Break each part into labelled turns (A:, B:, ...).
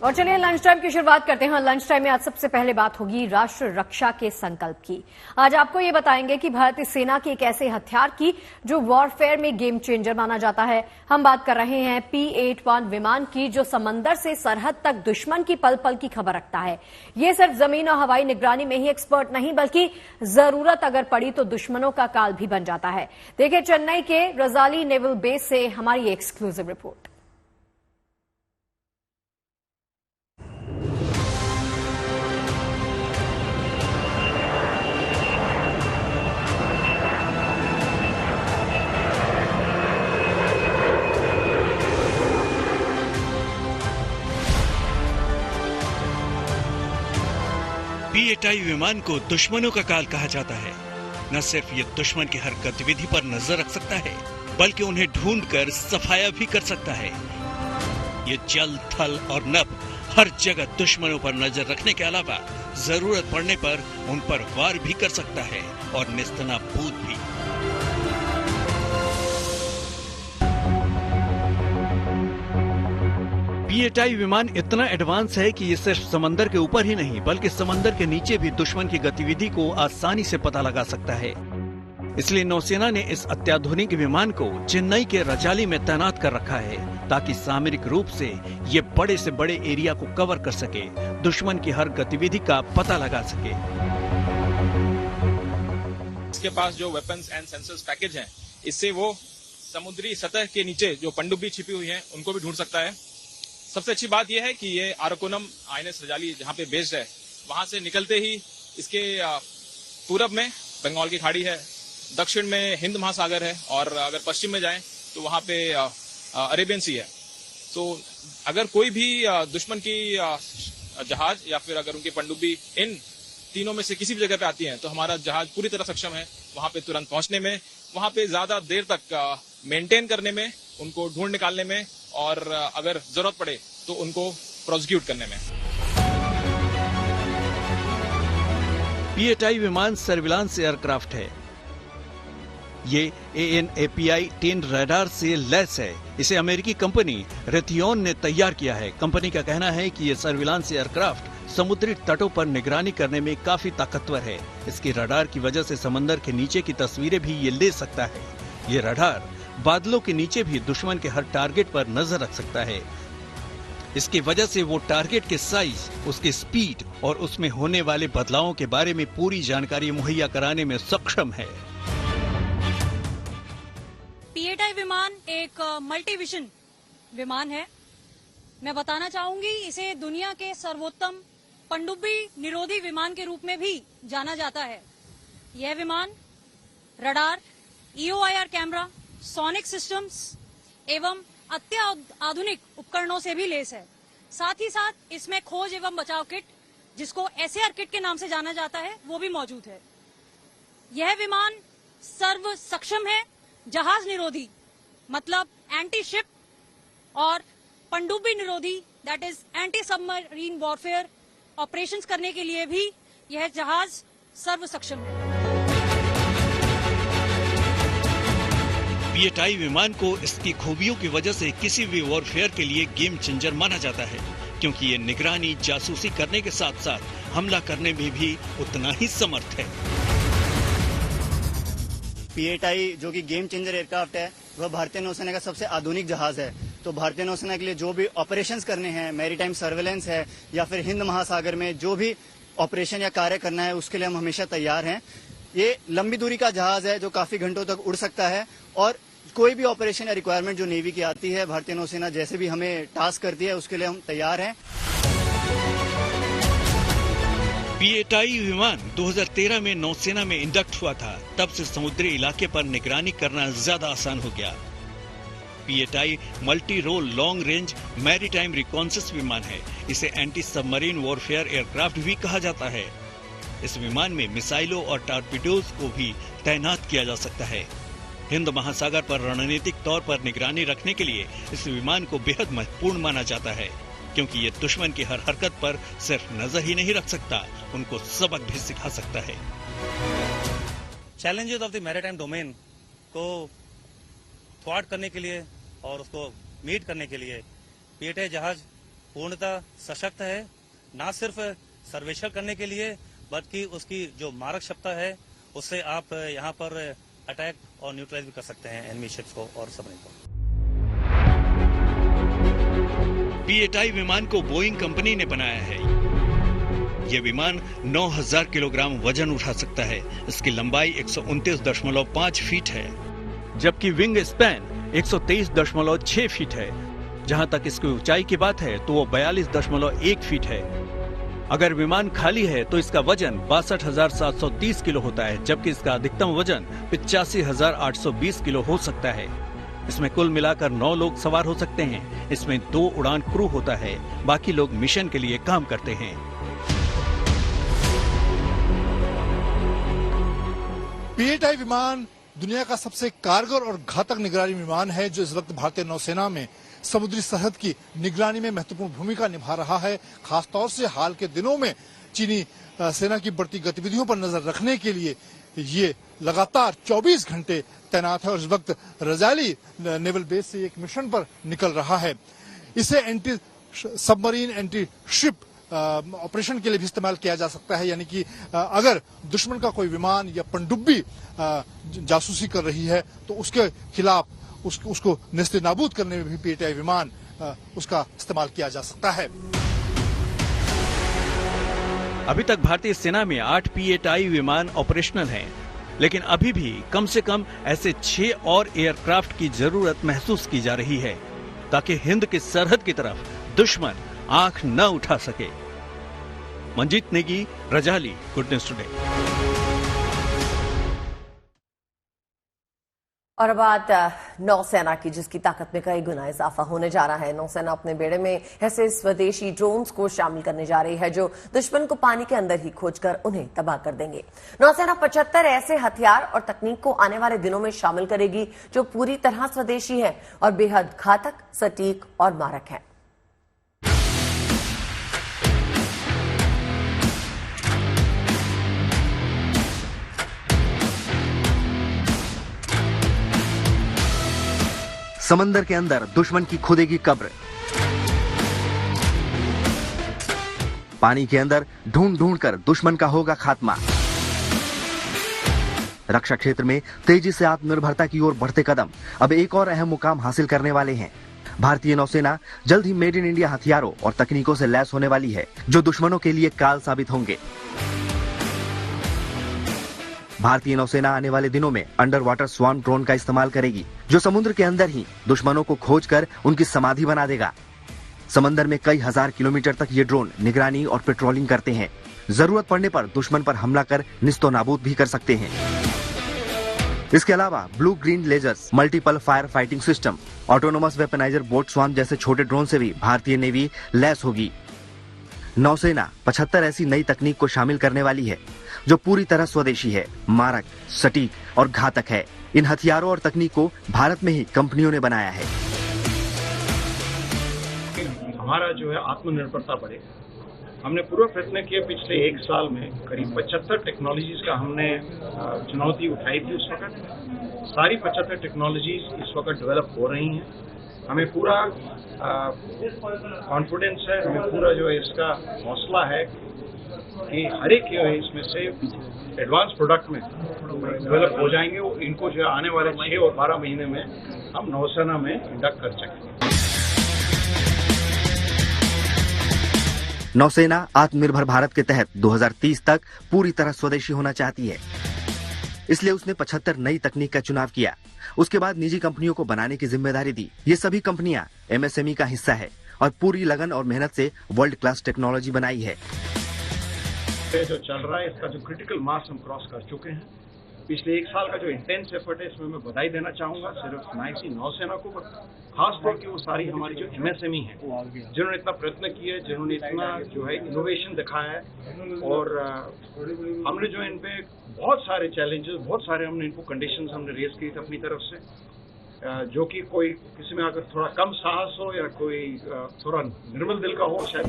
A: और चलिए lunch time की शुरुआत करते हैं। लंच टाइम में आज सबसे पहले बात होगी राष्ट्र रक्षा के संकल्प की। आज आपको ये बताएंगे कि भारतीय सेना के एक ऐसे हथियार की जो वॉरफेयर में गेम चेंजर माना जाता है। हम बात कर रहे हैं P-81 विमान की, जो समंदर से सरहद तक दुश्मन की पल पल की खबर रखता है। ये सिर्फ जमीन और हवाई निगरानी में ही एक्सपर्ट नहीं, बल्कि जरूरत अगर पड़ी तो दुश्मनों का काल भी बन जाता है। देखिए चेन्नई के रजाली नेवल बेस से हमारी एक्सक्लूसिव रिपोर्ट।
B: P-81 विमान को दुश्मनों का काल कहा जाता है। न सिर्फ ये दुश्मन की हर गतिविधि पर नजर रख सकता है, बल्कि उन्हें ढूंढकर सफाया भी कर सकता है। ये जल, थल और नभ हर जगह दुश्मनों पर नजर रखने के अलावा जरूरत पड़ने पर उन पर वार भी कर सकता है और नेस्तनाबूद भी। P-81 विमान इतना एडवांस है कि ये सिर्फ समंदर के ऊपर ही नहीं, बल्कि समंदर के नीचे भी दुश्मन की गतिविधि को आसानी से पता लगा सकता है। इसलिए नौसेना ने इस अत्याधुनिक विमान को चेन्नई के रजाली में तैनात कर रखा है, ताकि सामरिक रूप से ये बड़े से बड़े एरिया को कवर कर सके, दुश्मन की हर गतिविधि का पता लगा सके।
C: इसके पास जो वेपन्स एंड सेंसर्स पैकेज है, इससे वो समुद्री सतह के नीचे जो पनडुब्बी छिपी हुई है उनको भी ढूंढ सकता है। सबसे अच्छी बात यह है कि ये आरकोनम INS रजाली जहां पे बेस्ड है, वहां से निकलते ही इसके पूरब में बंगाल की खाड़ी है, दक्षिण में हिंद महासागर है, और अगर पश्चिम में जाएं तो वहां पे अरेबियन सी है। तो अगर कोई भी दुश्मन की जहाज या फिर अगर उनकी पनडुब्बी इन तीनों में से किसी भी जगह पे आती है, तो हमारा जहाज पूरी तरह सक्षम है वहां पे तुरंत पहुंचने में, वहां पे ज्यादा देर तक मेंटेन करने में, उनको ढूंढ निकालने में, और अगर जरूरत पड़े तो उनको प्रोसिक्यूट करने में।
B: P-81 विमान सर्विलांस एयरक्राफ्ट है। ये AN/API-10 रडार से लैस है। इसे अमेरिकी कंपनी रेथियोन ने तैयार किया है। कंपनी का कहना है कि ये सर्विलांस एयरक्राफ्ट समुद्री तटों पर निगरानी करने में काफी ताकतवर है। इसकी रडार की वजह से समंदर के नीचे की तस्वीरें भी ये ले सकता है। ये रडार बादलों के नीचे भी दुश्मन के हर टारगेट पर नजर रख सकता है। इसकी वजह से वो टारगेट के साइज, उसकी स्पीड और उसमें होने वाले बदलावों के बारे में पूरी जानकारी मुहैया कराने में सक्षम है।
D: P-81 विमान एक मल्टीविजन विमान है। मैं बताना चाहूंगी, इसे दुनिया के सर्वोत्तम पनडुब्बी निरोधी विमान के रूप में भी जाना जाता है। यह विमान radar, EOIR camera, sonic systems एवं अत्याधुनिक उपकरणों से भी लैस है। साथ ही साथ इसमें खोज एवं बचाव किट, जिसको SAR किट के नाम से जाना जाता है, वो भी मौजूद है। यह विमान सर्व सक्षम है जहाज निरोधी, मतलब एंटी शिप, और पनडुब्बी निरोधी, that is anti submarine warfare operations करने के लिए भी यह जहाज सर्व सक्षम है।
B: P-81 विमान को इसकी खूबियों की वजह से किसी भी वॉरफेयर के लिए गेम चेंजर माना जाता है, क्योंकि ये निगरानी, जासूसी करने के साथ साथ हमला करने में भी उतना ही समर्थ है।
E: P-81 जो कि गेम चेंजर एयरक्राफ्ट है, वह भारतीय नौसेना का सबसे आधुनिक जहाज है। तो भारतीय नौसेना के लिए जो भी ऑपरेशंस करने हैं, मैरीटाइम सर्वेलेंस है या फिर हिंद महासागर में जो भी ऑपरेशन या कार्य करना है, उसके लिए हम हमेशा तैयार हैं। ये लंबी दूरी का जहाज है जो काफी घंटों तक उड़ सकता है, और कोई भी ऑपरेशन या रिक्वायरमेंट जो नेवी की आती है, भारतीय नौसेना जैसे भी हमें टास्क करती है, उसके लिए हम तैयार हैं।
B: P-81 विमान 2013 में नौसेना में इंडक्ट हुआ था। तब से समुद्री इलाके पर निगरानी करना ज्यादा आसान हो गया। P-81 multi role long range maritime reconnaissance विमान है। इसे एंटी सबमरीन वॉरफेयर एयरक्राफ्ट भी कहा जाता है। इस विमान में मिसाइलों और टॉर्पीडोज को भी तैनात किया जा सकता है। हिंद महासागर पर रणनीतिक तौर पर निगरानी रखने के लिए इस विमान को बेहद महत्वपूर्ण माना जाता है, क्योंकि ये दुश्मन की हर हरकत पर सिर्फ नजर ही नहीं रख सकता, उनको सबक भी सिखा सकता है।
F: Challenges of the maritime domain को थ्वाट करने के लिए और उसको मीट करने के लिए P-81 जहाज पूर्णतः सशक्त है, न सिर्फ सर्वेक्षण करने के लिए बल्कि उसकी जो मारक क्षमता है उससे आप यहाँ पर अटैक और न्यूट्रलाइज भी कर सकते हैं एनिमी शिप्स को और सबमरीन को।
B: पीएटाई विमान को बोइंग कंपनी ने बनाया है। यह विमान 9000 किलोग्राम वजन उठा सकता है। इसकी लंबाई 129.5 फीट है, जबकि विंग स्पैन 123.6 फीट है। जहां तक इसकी ऊंचाई की बात है तो वो 42.1 फीट है। अगर विमान खाली है तो इसका वजन 62,730 किलो होता है, जबकि इसका अधिकतम वजन 85,820 किलो हो सकता है। इसमें कुल मिलाकर 9 लोग सवार हो सकते हैं। इसमें 2 उड़ान क्रू होता है, बाकी लोग मिशन के लिए काम करते हैं।
G: पीएटाई विमान दुनिया का सबसे कारगर और घातक निगरानी विमान है, जो इस वक्त भारतीय नौसेना में समुद्री सरहद की निगरानी में महत्वपूर्ण भूमिका निभा रहा है। खासतौर से हाल के दिनों में चीनी सेना की बढ़ती गतिविधियों पर नजर रखने के लिए ये लगातार 24 घंटे तैनात है और इस वक्त रजाली नेवल बेस से एक मिशन पर निकल रहा है। इसे anti submarine anti ship operation के लिए भी इस्तेमाल किया जा सकता है, यानी कि अगर दुश्मन का कोई विमान या पनडुब्बी जासूसी कर रही है तो उसके खिलाफ उसको नेस्ते नाबूद करने में भी पीएटाई विमान उसका इस्तेमाल किया जा सकता है।
B: अभी तक भारतीय सेना में 8 पीएटाई विमान ऑपरेशनल हैं, लेकिन अभी भी कम से कम ऐसे 6 और एयरक्राफ्ट की जरूरत महसूस की जा रही है, ताकि हिंद की सरहद की तरफ दुश्मन आंख न उठा सके। Manjeet Negi, Rajali, good news today.
H: और अब बात नौसेना की, जिसकी ताकत में कई गुना इजाफा होने जा रहा है। नौसेना अपने बेड़े में ऐसे स्वदेशी ड्रोन्स को शामिल करने जा रही है जो दुश्मन को पानी के अंदर ही खोजकर उन्हें तबाह कर देंगे। नौसेना 75 ऐसे हथियार और तकनीक को आने वाले दिनों में शामिल करेगी जो पूरी तरह स्वदेशी है और बेहद घातक, सटीक और मारक है।
I: समंदर के अंदर दुश्मन की खुदेगी कब्र, पानी के अंदर ढूंढ ढूंढ कर दुश्मन का होगा खात्मा। रक्षा क्षेत्र में तेजी से आत्मनिर्भरता की ओर बढ़ते कदम अब एक और अहम मुकाम हासिल करने वाले हैं। भारतीय नौसेना जल्द ही मेड इन इंडिया हथियारों और तकनीकों से लैस होने वाली है, जो दुश्मनों के लिए काल साबित होंगे। भारतीय नौसेना आने वाले दिनों में अंडर वाटर स्वार्म ड्रोन का इस्तेमाल करेगी, जो समुद्र के अंदर ही दुश्मनों को खोजकर उनकी समाधि बना देगा। समंदर में कई हजार किलोमीटर तक ये ड्रोन निगरानी और पेट्रोलिंग करते हैं। जरूरत पड़ने पर दुश्मन पर हमला कर निस्तो नाबूद भी कर सकते हैं। इसके अलावा blue green lasers, multiple fire fighting system, autonomous weaponiser boat swarm जैसे छोटे ड्रोन से भी भारतीय नेवी लैस होगी। नौसेना 75 ऐसी नई तकनीक को शामिल करने वाली है जो पूरी तरह स्वदेशी है, मारक, सटीक और घातक है। इन हथियारों और तकनीक को भारत में ही कंपनियों ने बनाया है।
J: हमारा जो है आत्मनिर्भरता बढ़े। हमने पूरा प्रयत्न किया पिछले 1 साल में, करीब 75 टेक्नोलॉजीज का हमने चुनौती उठाई थी। उस वक्त सारी 75 टेक्नोलॉजीज इस वक्त डेवलप हो रही हैं। हमें पूरा कॉन्फिडेंस है, हमें पूरा जो है इसका हौसला है कि हर एक इसमें से एडवांस प्रोडक्ट में डेवलप हो जाएंगे। इनको जो आने वाले 6 और 12 महीने में हम नौसेना में इंडक्ट कर सकेंगे।
I: नौसेना आत्मनिर्भर भारत के तहत 2030 तक पूरी तरह स्वदेशी होना चाहती है, इसलिए उसने 75 नई तकनीक का चुनाव किया। उसके बाद निजी कंपनियों को बनाने की जिम्मेदारी दी। ये सभी कंपनियां एमएसएमई का हिस्सा है और पूरी लगन और मेहनत से वर्ल्ड क्लास टेक्नोलॉजी बनाई है।
J: जो चल रहा है इसका जो क्रिटिकल मास हम क्रॉस कर चुके हैं। पिछले 1 साल का जो इंटेंस एफर्ट है इसमें मैं बधाई देना चाहूंगा सिर्फ नाइसी नौसेना को, खासतौर की वो सारी हमारी जो एमएसएमई है जिन्होंने इतना प्रयत्न किया, जिन्होंने इतना जो है इनोवेशन दिखाया है। और हमने जो इन पे बहुत सारे चैलेंजेस, बहुत सारे हमने इनको कंडीशंस हमने रेज की थी अपनी तरफ से, जो कि कोई किसी में अगर थोड़ा कम साहस हो या कोई थोड़ा निर्मल दिल का हो शायद।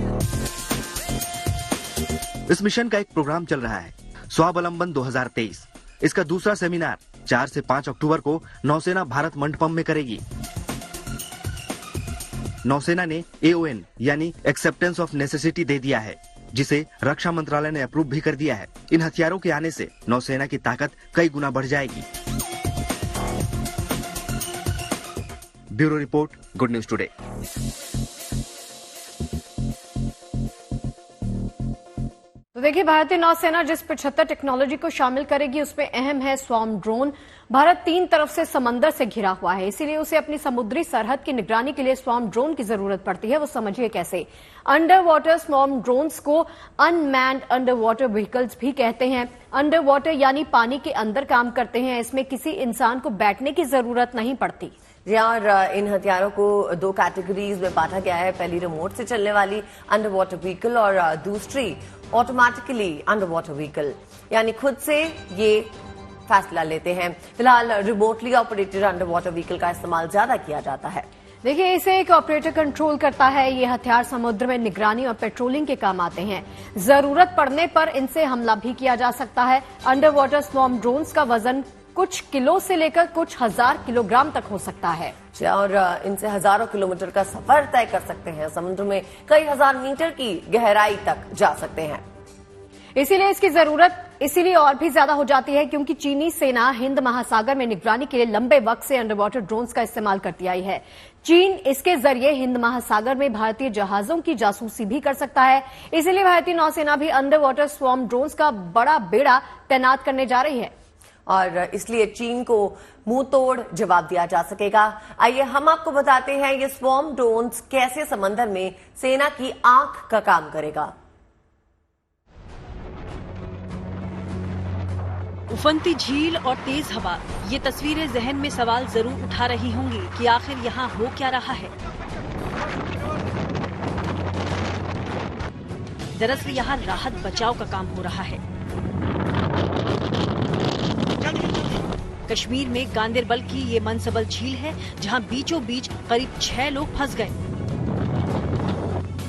I: इस मिशन का एक प्रोग्राम चल रहा है, स्वावलंबन 2023। इसका दूसरा सेमिनार 4 से 5 अक्टूबर को नौसेना भारत मंडपम में करेगी। नौसेना ने AON यानी एक्सेप्टेंस ऑफ नेसेसिटी दे दिया है, जिसे रक्षा मंत्रालय ने अप्रूव भी कर दिया है। इन हथियारों के आने से नौसेना की ताकत कई गुना बढ़ जाएगी। Bureau report, good news today.
A: तो देखिए, भारतीय नौसेना जिस 75 टेक्नोलॉजी को शामिल करेगी उसमें अहम है स्वॉर्म ड्रोन। भारत 3 तरफ से समंदर से घिरा हुआ है, इसीलिए उसे अपनी समुद्री सरहद की निगरानी के लिए स्वॉर्म ड्रोन की जरूरत पड़ती है। वो समझिए कैसे। अंडर वाटर स्वॉर्म ड्रोन्स को अनमैन्ड अंडर वाटर व्हीकल्स भी कहते हैं। अंडर वाटर यानी पानी के अंदर काम करते हैं। इसमें किसी इंसान को बैठने की जरूरत नहीं पड़ती।
H: यार, इन हथियारों को 2 कैटेगरीज में बांटा गया है। पहली रिमोट से चलने वाली अंडर वाटर व्हीकल और दूसरी ऑटोमेटिकली अंडर वाटर व्हीकल, यानी खुद से ये फैसला लेते हैं। फिलहाल remotely operated under water vehicle का इस्तेमाल ज्यादा किया जाता है।
A: देखिए, इसे एक ऑपरेटर कंट्रोल करता है। ये हथियार समुद्र में निगरानी और पेट्रोलिंग के काम आते हैं। जरूरत पड़ने पर इनसे हमला भी किया जा सकता है। अंडर वाटर स्वॉर्म ड्रोन्स का वजन कुछ किलो से लेकर कुछ 1000 किलोग्राम तक हो सकता है
H: और इनसे हजारों किलोमीटर का सफर तय कर सकते हैं। समुद्र में कई हजार मीटर की गहराई तक जा सकते हैं।
A: इसीलिए इसकी जरूरत इसीलिए और भी ज्यादा हो जाती है, क्योंकि चीनी सेना हिंद महासागर में निगरानी के लिए लंबे वक्त से अंडर वाटर ड्रोन्स का इस्तेमाल करती आई है। चीन इसके जरिए हिंद महासागर में भारतीय जहाजों की जासूसी भी कर सकता है। इसीलिए भारतीय नौसेना भी अंडर वाटर स्वॉर्म ड्रोन्स का बड़ा बेड़ा तैनात करने जा रही है
H: और इसलिए चीन को मुंह तोड़ जवाब दिया जा सकेगा। आइए हम आपको बताते हैं ये स्वॉर्म ड्रोन्स कैसे समंदर में सेना की आंख का काम करेगा।
K: उफनती झील और तेज हवा, ये तस्वीरें जहन में सवाल जरूर उठा रही होंगी कि आखिर यहाँ हो क्या रहा है। दरअसल यहाँ राहत बचाव का काम हो रहा है। कश्मीर में गांदेरबल की ये मनसबल झील है, जहाँ बीचों बीच करीब 6 लोग फंस गए।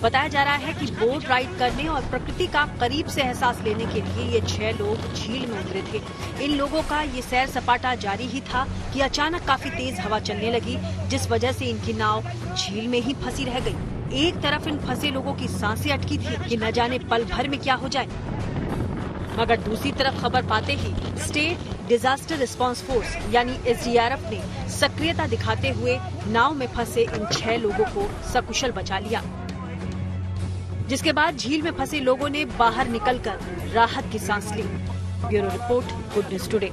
K: बताया जा रहा है कि बोट राइड करने और प्रकृति का करीब से एहसास लेने के लिए ये 6 लोग झील में उतरे थे। इन लोगों का ये सैर सपाटा जारी ही था कि अचानक काफी तेज हवा चलने लगी, जिस वजह से इनकी नाव झील में ही फंसी रह गई। एक तरफ इन फंसे लोगों की सांसें अटकी थी कि न जाने पल भर में क्या हो जाए, मगर दूसरी तरफ खबर पाते ही स्टेट डिजास्टर रिस्पांस फोर्स यानी SDRF ने सक्रियता दिखाते हुए नाव में फंसे इन 6 लोगों को सकुशल बचा लिया, जिसके बाद झील में फंसे लोगों ने बाहर निकलकर राहत की सांस ली। Bureau report, good news today.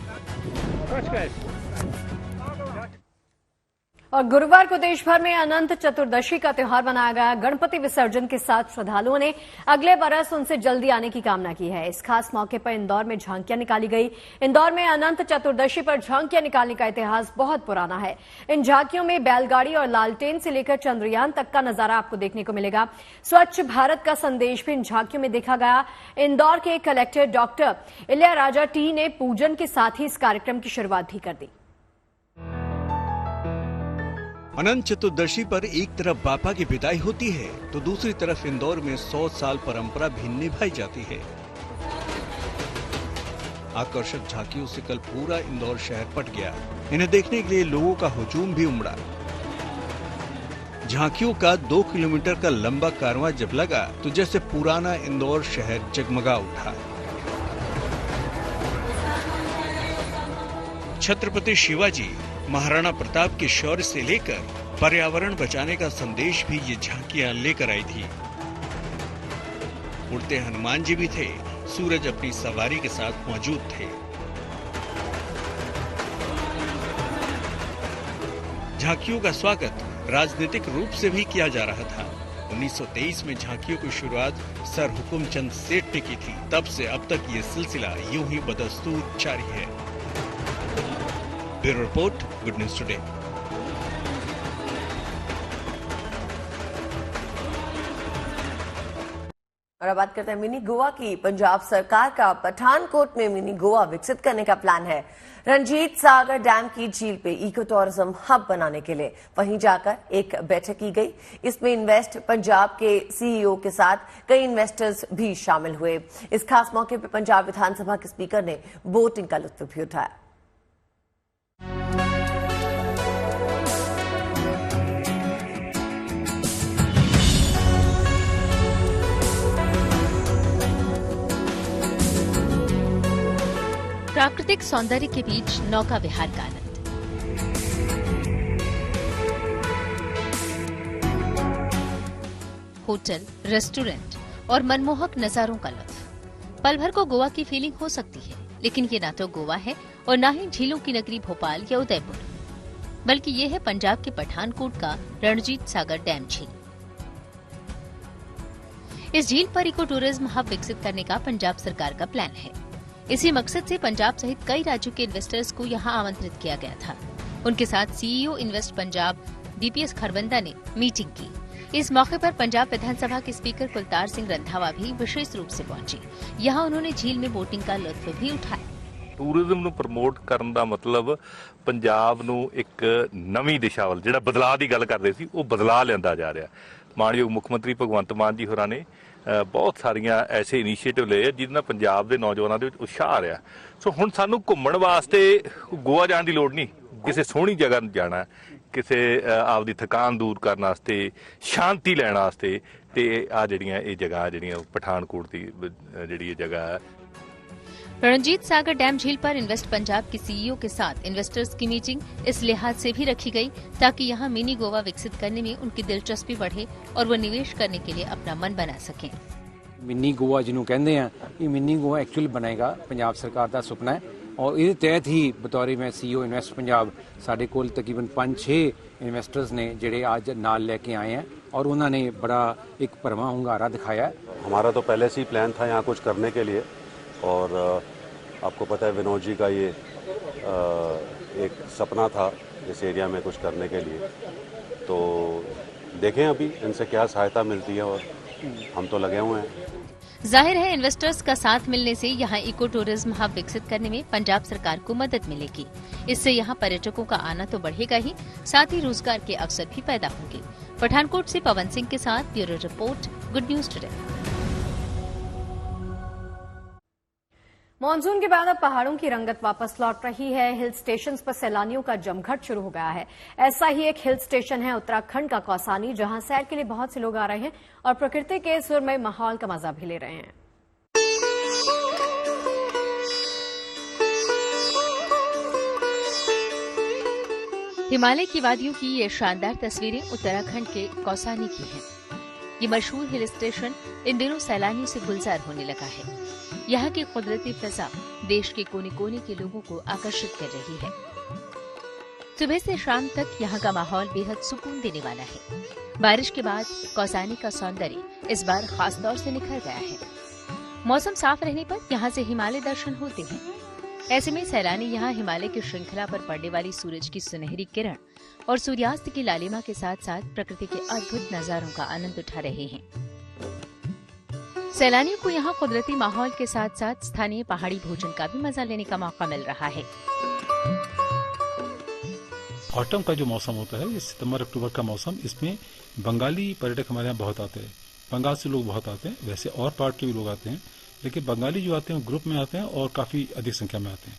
A: और गुरुवार को देश भर में अनंत चतुर्दशी का त्यौहार मनाया गया। गणपति विसर्जन के साथ श्रद्धालुओं ने अगले बरस उनसे जल्दी आने की कामना की है। इस खास मौके पर इंदौर में झांकियां निकाली गई। इंदौर में अनंत चतुर्दशी पर झांकियां निकालने का इतिहास बहुत पुराना है। इन झांकियों में बैलगाड़ी और लालटेन से लेकर चंद्रयान तक का नजारा आपको देखने को मिलेगा। स्वच्छ भारत का संदेश भी इन झांकियों में देखा गया। इंदौर के कलेक्टर डॉक्टर इलैयाराजा टी ने पूजन के साथ ही इस कार्यक्रम की शुरुआत भी कर दी।
B: अनंत चतुर्दशी पर एक तरफ बापा की विदाई होती है तो दूसरी तरफ इंदौर में 100 साल परंपरा भी निभाई जाती है। आकर्षक झांकियों से कल पूरा इंदौर शहर पट गया। इन्हें देखने के लिए लोगों का हुजूम भी उमड़ा। झांकियों का 2 किलोमीटर का लंबा कारवां जब लगा तो जैसे पुराना इंदौर शहर जगमगा उठा। छत्रपति शिवाजी, महाराणा प्रताप के शौर्य से लेकर पर्यावरण बचाने का संदेश भी ये झांकियां लेकर आई थी। उड़ते हनुमान जी भी थे, सूरज अपनी सवारी के साथ मौजूद थे। झांकियों का स्वागत राजनीतिक रूप से भी किया जा रहा था। 1923 में झांकियों की शुरुआत सर हुकुमचंद सेठ ने की थी। तब से अब तक ये सिलसिला यूं ही बदस्तूर जारी है। Bureau report, good news today.
H: और अब बात करते हैं मिनी गोवा की। पंजाब सरकार का पठानकोट में मिनी गोवा विकसित करने का प्लान है। रंजीत सागर डैम की झील पे इको टूरिज्म हब बनाने के लिए वहीं जाकर एक बैठक की गई। इसमें इन्वेस्ट पंजाब के CEO के साथ कई इन्वेस्टर्स भी शामिल हुए। इस खास मौके पर पंजाब विधानसभा के स्पीकर ने बोटिंग का लुत्फ भी उठाया।
L: प्राकृतिक सौंदर्य के बीच नौका विहार का आनंद। होटल, रेस्टोरेंट और मनमोहक नजारों का लुत्फ। पल भर को गोवा की फीलिंग हो सकती है, लेकिन ये ना तो गोवा है और ना ही झीलों की नगरी भोपाल या उदयपुर, बल्कि ये है पंजाब के पठानकोट का रणजीत सागर डैम झील। इस झील पर इको टूरिज्म हब विकसित करने का पंजाब सरकार का प्लान है। इसी मकसद से पंजाब सहित कई राज्यों के इन्वेस्टर्स को यहाँ आमंत्रित किया गया था। उनके साथ CEO invest Punjab DPS Kharbanda ने मीटिंग की। इस मौके पर पंजाब विधानसभा के स्पीकर कुलतार सिंह रंधावा भी विशेष रूप से पहुंचे। यहाँ उन्होंने झील में बोटिंग का लुत्फ भी उठाया।
M: ਟੂਰਿਜ਼ਮ ਨੂੰ ਪ੍ਰਮੋਟ ਕਰਨ ਦਾ ਮਤਲਬ ਪੰਜਾਬ ਨੂੰ ਇੱਕ ਨਵੀਂ ਦਿਸ਼ਾ ਵੱਲ, ਜਿਹੜਾ ਬਦਲਾਅ ਦੀ ਗੱਲ ਕਰਦੇ ਸੀ, ਉਹ ਬਦਲਾਅ ਲਿਆਂਦਾ ਜਾ ਰਿਹਾ। ਮਾਨਯੋਗ ਮੁੱਖ ਮੰਤਰੀ ਭਗਵੰਤ ਮਾਨ ਜੀ ਹੋਰਾਂ ਨੇ ਬਹੁਤ ਸਾਰੀਆਂ ਐਸੇ ਇਨੀਸ਼ੀਏਟਿਵ ਲਏ ਆ ਜਿਹਦੇ ਨਾਲ ਪੰਜਾਬ ਦੇ ਨੌਜਵਾਨਾਂ ਦੇ ਵਿੱਚ ਉਤਸ਼ਾਹ ਆ ਰਿਹਾ। ਸੋ ਹੁਣ ਸਾਨੂੰ ਘੁੰਮਣ ਵਾਸਤੇ ਗੋਆ ਜਾਣ ਦੀ ਲੋੜ ਨਹੀਂ, ਕਿਸੇ ਸੋਹਣੀ ਜਗ੍ਹਾ ਜਾਣਾ, ਕਿਸੇ ਆਪਦੀ ਥਕਾਨ ਦੂਰ ਕਰਨ ਵਾਸਤੇ, ਸ਼ਾਂਤੀ ਲੈਣ ਵਾਸਤੇ, ਤੇ ਆ ਜਿਹੜੀਆਂ ਇਹ ਜਗ੍ਹਾ ਜਿਹੜੀਆਂ ਪਠਾਨਕੋਟ ਦੀ ਜਿਹੜੀ ਇਹ ਜਗ੍ਹਾ ਹੈ।
L: रणजीत सागर डैम झील पर इन्वेस्ट पंजाब के सीईओ के साथ इन्वेस्टर्स की मीटिंग इस लिहाज से भी रखी गई ताकि यहाँ मिनी गोवा विकसित करने में उनकी दिलचस्पी बढ़े और वो निवेश करने के लिए अपना मन बना सकें।
N: मिनी गोवा जिन्हों कहते हैं, ये मिनी गोवा एक्चुअली बनेगा, पंजाब सरकार का सुपना है और इस तहत ही बतौर मैं सीईओ इन्वेस्ट पंजाब साढ़े कोल तकरीबन 5-6 इन्वेस्टर्स ने जेडे आज नाल लेके आए हैं और उन्होंने बड़ा एक भरवा हुंगारा दिखाया है।
O: हमारा तो पहले से ही प्लान था यहाँ कुछ करने के लिए, और आपको पता है विनोद जी का ये एक सपना था इस एरिया में कुछ करने के लिए। तो देखें अभी इनसे क्या सहायता मिलती है, और हम तो लगे हुए हैं।
L: जाहिर है इन्वेस्टर्स का साथ मिलने से यहाँ इको टूरिज्म हब विकसित करने में पंजाब सरकार को मदद मिलेगी। इससे यहाँ पर्यटकों का आना तो बढ़ेगा ही, साथ ही रोजगार के अवसर भी पैदा होंगे। पठानकोट से पवन सिंह के साथ bureau report, good news today.
A: Monsoon के बाद अब पहाड़ों की रंगत वापस लौट रही है। हिल स्टेशंस पर सैलानियों का जमघट शुरू हो गया है। ऐसा ही एक हिल स्टेशन है उत्तराखंड का कौसानी, जहां सैर के लिए बहुत से लोग आ रहे हैं और प्रकृति के सुरमय माहौल का मजा भी ले रहे हैं।
L: हिमालय की वादियों की ये शानदार तस्वीरें उत्तराखंड के कौसानी की हैं। ये मशहूर हिल स्टेशन इन दिनों सैलानियों से गुलजार होने लगा है। यहाँ की कुदरती फिजा देश के कोने कोने के लोगों को आकर्षित कर रही है। सुबह से शाम तक यहाँ का माहौल बेहद सुकून देने वाला है। बारिश के बाद कौसानी का सौंदर्य इस बार खास तौर से निखर गया है। मौसम साफ रहने पर यहाँ से हिमालय दर्शन होते हैं। ऐसे में सैलानी यहाँ हिमालय की श्रृंखला पर पड़ने वाली सूरज की सुनहरी किरण और सूर्यास्त की लालिमा के साथ साथ प्रकृति के अद्भुत नजारों का आनंद उठा रहे हैं। सैलानियों को यहाँ कुदरती माहौल के साथ साथ स्थानीय पहाड़ी भोजन का भी मजा लेने का मौका मिल रहा है।
P: ऑटम का जो मौसम होता है, ये सितंबर अक्टूबर का मौसम, इसमें बंगाली पर्यटक हमारे यहाँ बहुत आते हैं। बंगाल से लोग बहुत आते हैं, वैसे और पार्ट के भी लोग आते हैं, लेकिन बंगाली जो आते हैं ग्रुप में आते हैं और काफी अधिक संख्या में आते हैं।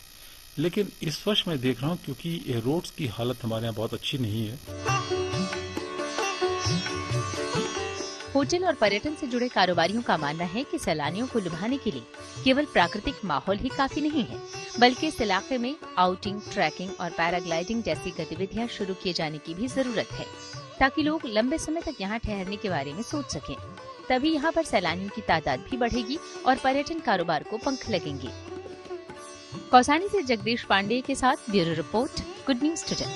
P: लेकिन इस वर्ष मैं देख रहा हूँ क्योंकि ये रोड्स की हालत हमारे यहाँ बहुत अच्छी नहीं है।
L: होटल और पर्यटन से जुड़े कारोबारियों का मानना है कि सैलानियों को लुभाने के लिए केवल प्राकृतिक माहौल ही काफी नहीं है, बल्कि इस इलाके में आउटिंग, ट्रैकिंग और पैराग्लाइडिंग जैसी गतिविधियां शुरू किए जाने की भी जरूरत है, ताकि लोग लंबे समय तक यहाँ ठहरने के बारे में सोच सकें। तभी यहाँ पर सैलानियों की तादाद भी बढ़ेगी और पर्यटन कारोबार को पंख लगेंगे। कौसानी से जगदीश पांडे के साथ bureau report, good news today.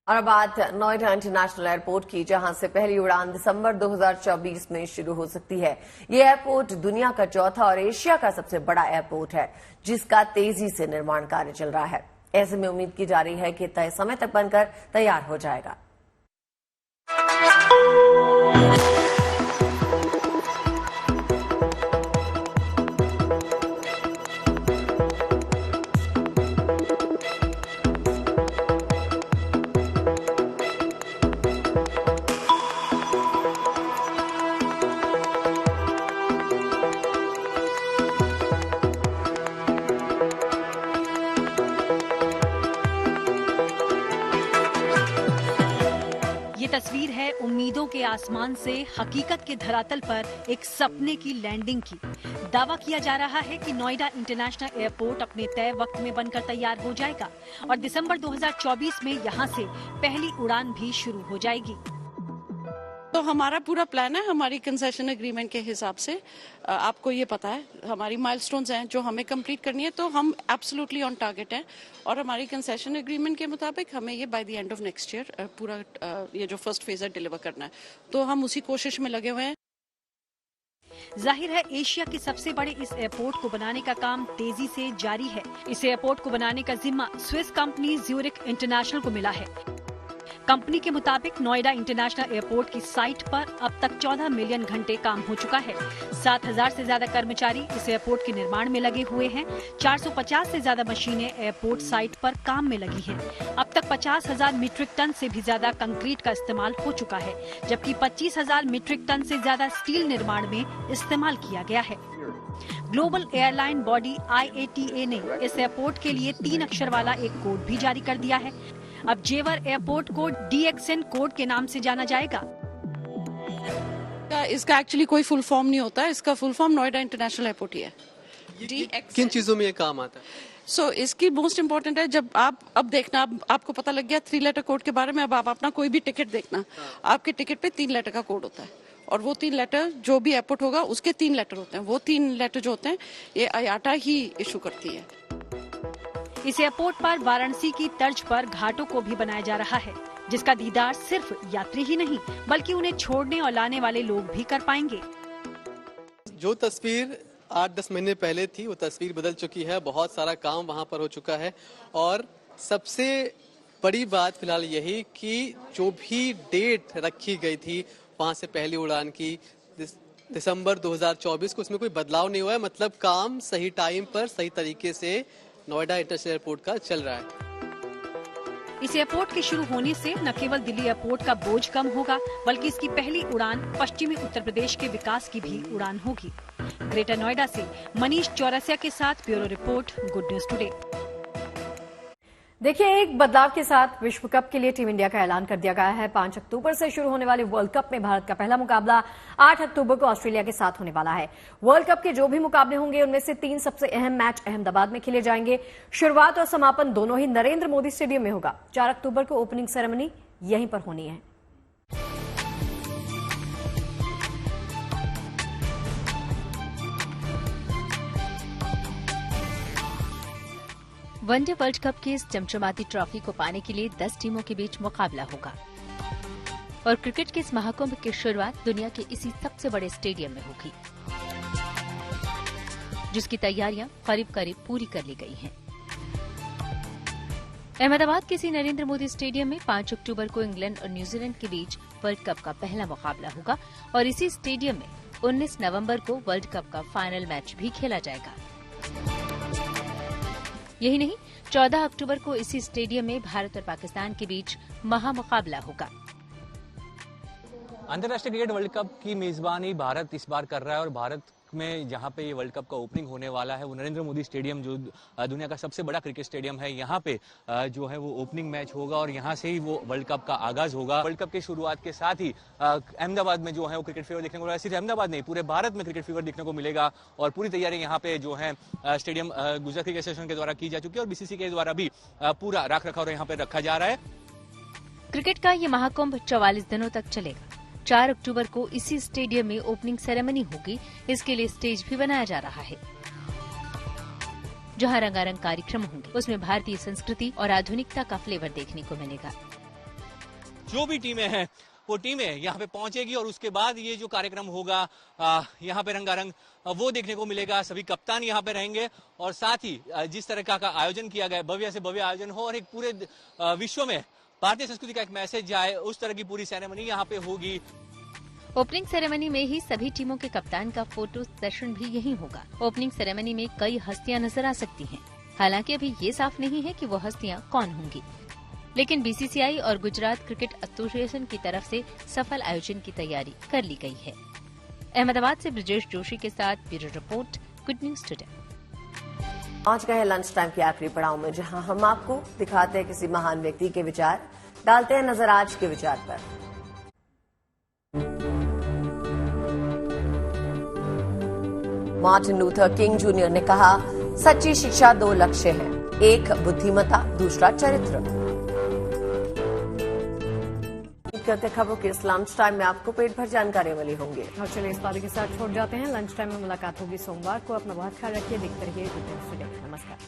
H: और बात नोएडा इंटरनेशनल एयरपोर्ट की, जहां से पहली उड़ान दिसंबर 2024 में शुरू हो सकती है। ये एयरपोर्ट दुनिया का चौथा और एशिया का सबसे बड़ा एयरपोर्ट है, जिसका तेजी से निर्माण कार्य चल रहा है। ऐसे में उम्मीद की जा रही है कि तय समय तक बनकर तैयार हो जाएगा।
K: तस्वीर है
D: उम्मीदों के आसमान से हकीकत के धरातल पर एक सपने की लैंडिंग की। दावा किया जा रहा है कि नोएडा इंटरनेशनल एयरपोर्ट अपने तय वक्त में बनकर तैयार हो जाएगा और दिसंबर 2024 में यहां से पहली उड़ान भी शुरू हो जाएगी।
Q: तो हमारा पूरा प्लान है, हमारी कंसेशन एग्रीमेंट के हिसाब से आपको ये पता है हमारी माइलस्टोन्स हैं जो हमें कंप्लीट करनी है, तो हम एब्सोल्युटली ऑन टारगेट हैं और हमारी कंसेशन एग्रीमेंट के मुताबिक हमें ये by the end of next year पूरा ये जो फर्स्ट फेज है डिलीवर करना है, तो हम उसी कोशिश में लगे हुए हैं।
D: जाहिर है एशिया के सबसे बड़े इस एयरपोर्ट को बनाने का काम तेजी से जारी है। इस एयरपोर्ट को बनाने का जिम्मा स्विस कंपनी ज्यूरिक इंटरनेशनल को मिला है। कंपनी के मुताबिक नोएडा इंटरनेशनल एयरपोर्ट की साइट पर अब तक 14 मिलियन घंटे काम हो चुका है। 7,000 से ज्यादा कर्मचारी इस एयरपोर्ट के निर्माण में लगे हुए हैं। 450 से ज्यादा मशीनें एयरपोर्ट साइट पर काम में लगी हैं। अब तक 50,000 मीट्रिक टन से भी ज्यादा कंक्रीट का इस्तेमाल हो चुका है, जबकि 25,000 मीट्रिक टन से ज्यादा स्टील निर्माण में इस्तेमाल किया गया है। ग्लोबल एयरलाइन बॉडी IATA ने इस एयरपोर्ट के लिए 3 अक्षर वाला एक कोड भी जारी कर दिया है। अब जेवर एयरपोर्ट को DXN कोड के नाम से जाना जाएगा।
Q: इसका एक्चुअली कोई फुल फॉर्म नहीं होता है, इसका full form Noida international airport ही है।
R: किन चीजों में ये काम आता है?
Q: इसकी मोस्ट इम्पोर्टेंट है, जब आप अब देखना आपको पता लग गया 3 लेटर कोड के बारे में, अब आप अपना कोई भी टिकट देखना, आपके टिकट पे 3 लेटर का कोड होता है और वो 3 लेटर जो भी एयरपोर्ट होगा उसके 3 लेटर होते हैं। वो 3 लेटर जो होते हैं ये IATA ही इशू करती है।
D: इस एयरपोर्ट पर वाराणसी की तर्ज पर घाटों को भी बनाया जा रहा है, जिसका दीदार सिर्फ यात्री ही नहीं बल्कि उन्हें छोड़ने और लाने वाले लोग भी कर पाएंगे।
R: जो तस्वीर 8-10 महीने पहले थी वो तस्वीर बदल चुकी है। बहुत सारा काम वहां पर हो चुका है और सबसे बड़ी बात फिलहाल यही कि जो भी डेट रखी गई थी वहां से पहली उड़ान की दिसंबर 2024 को, उसमें कोई बदलाव नहीं हुआ है। मतलब काम सही टाइम पर सही तरीके से नोएडा इंटरनेशनल एयरपोर्ट का चल रहा है।
D: इस एयरपोर्ट के शुरू होने से न केवल दिल्ली एयरपोर्ट का बोझ कम होगा बल्कि इसकी पहली उड़ान पश्चिमी उत्तर प्रदेश के विकास की भी उड़ान होगी। ग्रेटर नोएडा से मनीष चौरसिया के साथ bureau report, good news today.
A: देखिए, एक बदलाव के साथ विश्व कप के लिए टीम इंडिया का ऐलान कर दिया गया है। 5 अक्टूबर से शुरू होने वाले वर्ल्ड कप में भारत का पहला मुकाबला 8 अक्टूबर को ऑस्ट्रेलिया के साथ होने वाला है। वर्ल्ड कप के जो भी मुकाबले होंगे उनमें से 3 सबसे अहम मैच अहमदाबाद में खेले जाएंगे। शुरुआत और समापन दोनों ही नरेंद्र मोदी स्टेडियम में होगा। 4 अक्टूबर को ओपनिंग सेरेमनी यहीं पर होनी है।
L: वनडे वर्ल्ड कप की इस चमचमाती ट्रॉफी को पाने के लिए 10 टीमों के बीच मुकाबला होगा और क्रिकेट के इस महाकुंभ की शुरुआत दुनिया के इसी सबसे बड़े स्टेडियम में होगी, जिसकी तैयारियां करीब करीब पूरी कर ली गई हैं। अहमदाबाद के इसी नरेंद्र मोदी स्टेडियम में 5 अक्टूबर को इंग्लैंड और न्यूजीलैंड के बीच वर्ल्ड कप का पहला मुकाबला होगा और इसी स्टेडियम में 19 नवंबर को वर्ल्ड कप का फाइनल मैच भी खेला जाएगा। यही नहीं, 14 अक्टूबर को इसी स्टेडियम में भारत और पाकिस्तान के बीच महामुकाबला होगा।
S: अंतर्राष्ट्रीय क्रिकेट वर्ल्ड कप की मेजबानी भारत इस बार कर रहा है और भारत में जहां पे ये वर्ल्ड कप का ओपनिंग होने वाला है वो नरेंद्र मोदी स्टेडियम जो दुनिया का सबसे बड़ा क्रिकेट स्टेडियम है, यहाँ पे जो है वो ओपनिंग मैच होगा और यहाँ से ही वो वर्ल्ड कप का आगाज होगा। वर्ल्ड कप की शुरुआत के साथ ही अहमदाबाद में जो है वो क्रिकेट फीवर देखने को मिलेगा। सिर्फ अहमदाबाद नहीं, पूरे भारत में क्रिकेट फीवर देखने को मिलेगा और पूरी तैयारी यहाँ पे जो है स्टेडियम गुजरात क्रिकेट एसोसिएशन के द्वारा की जा चुकी है और BCCI के द्वारा भी पूरा रख रखाव यहाँ पे रखा जा रहा है।
L: क्रिकेट का ये महाकुंभ 44 दिनों तक चलेगा। 4 अक्टूबर को इसी स्टेडियम में ओपनिंग सेरेमनी होगी। इसके लिए स्टेज भी बनाया जा रहा है, जहां रंगारंग कार्यक्रम होंगे। उसमें भारतीय संस्कृति और आधुनिकता का फ्लेवर देखने को मिलेगा।
S: जो भी टीमें हैं वो टीमें यहाँ पे पहुंचेगी और उसके बाद ये जो कार्यक्रम होगा यहाँ पे रंगारंग वो देखने को मिलेगा। सभी कप्तान यहाँ पे रहेंगे और साथ ही जिस तरह का आयोजन किया गया, भव्य से भव्य आयोजन हो और एक पूरे विश्व में भारतीय संस्कृति का एक मैसेज जाए, उस तरह की पूरी सेरेमनी यहाँ पे होगी।
L: ओपनिंग सेरेमनी में ही सभी टीमों के कप्तान का फोटो सेशन भी यहीं होगा। ओपनिंग सेरेमनी में कई हस्तियां नजर आ सकती हैं। हालांकि अभी ये साफ नहीं है कि वो हस्तियां कौन होंगी, लेकिन BCCI और गुजरात क्रिकेट एसोसिएशन की तरफ से सफल आयोजन की तैयारी कर ली गई है। अहमदाबाद से ब्रजेश जोशी के साथ bureau report, good news today.
H: आज का है लंच टाइम के आखिरी पड़ाव में, जहां हम आपको दिखाते हैं किसी महान व्यक्ति के विचार, डालते हैं नजर आज के विचार पर। मार्टिन लूथर किंग जूनियर ने कहा, सच्ची शिक्षा 2 लक्ष्य हैं, एक बुद्धिमत्ता, दूसरा चरित्र। करते खबरों के इस लंच टाइम में आपको पेट भर जानकारी मिली होंगी।
A: और चलिए इस बात के साथ छोड़ जाते हैं। लंच टाइम में मुलाकात होगी सोमवार को। अपना बहुत ख्याल रखिए, देखते रहिए नमस्कार।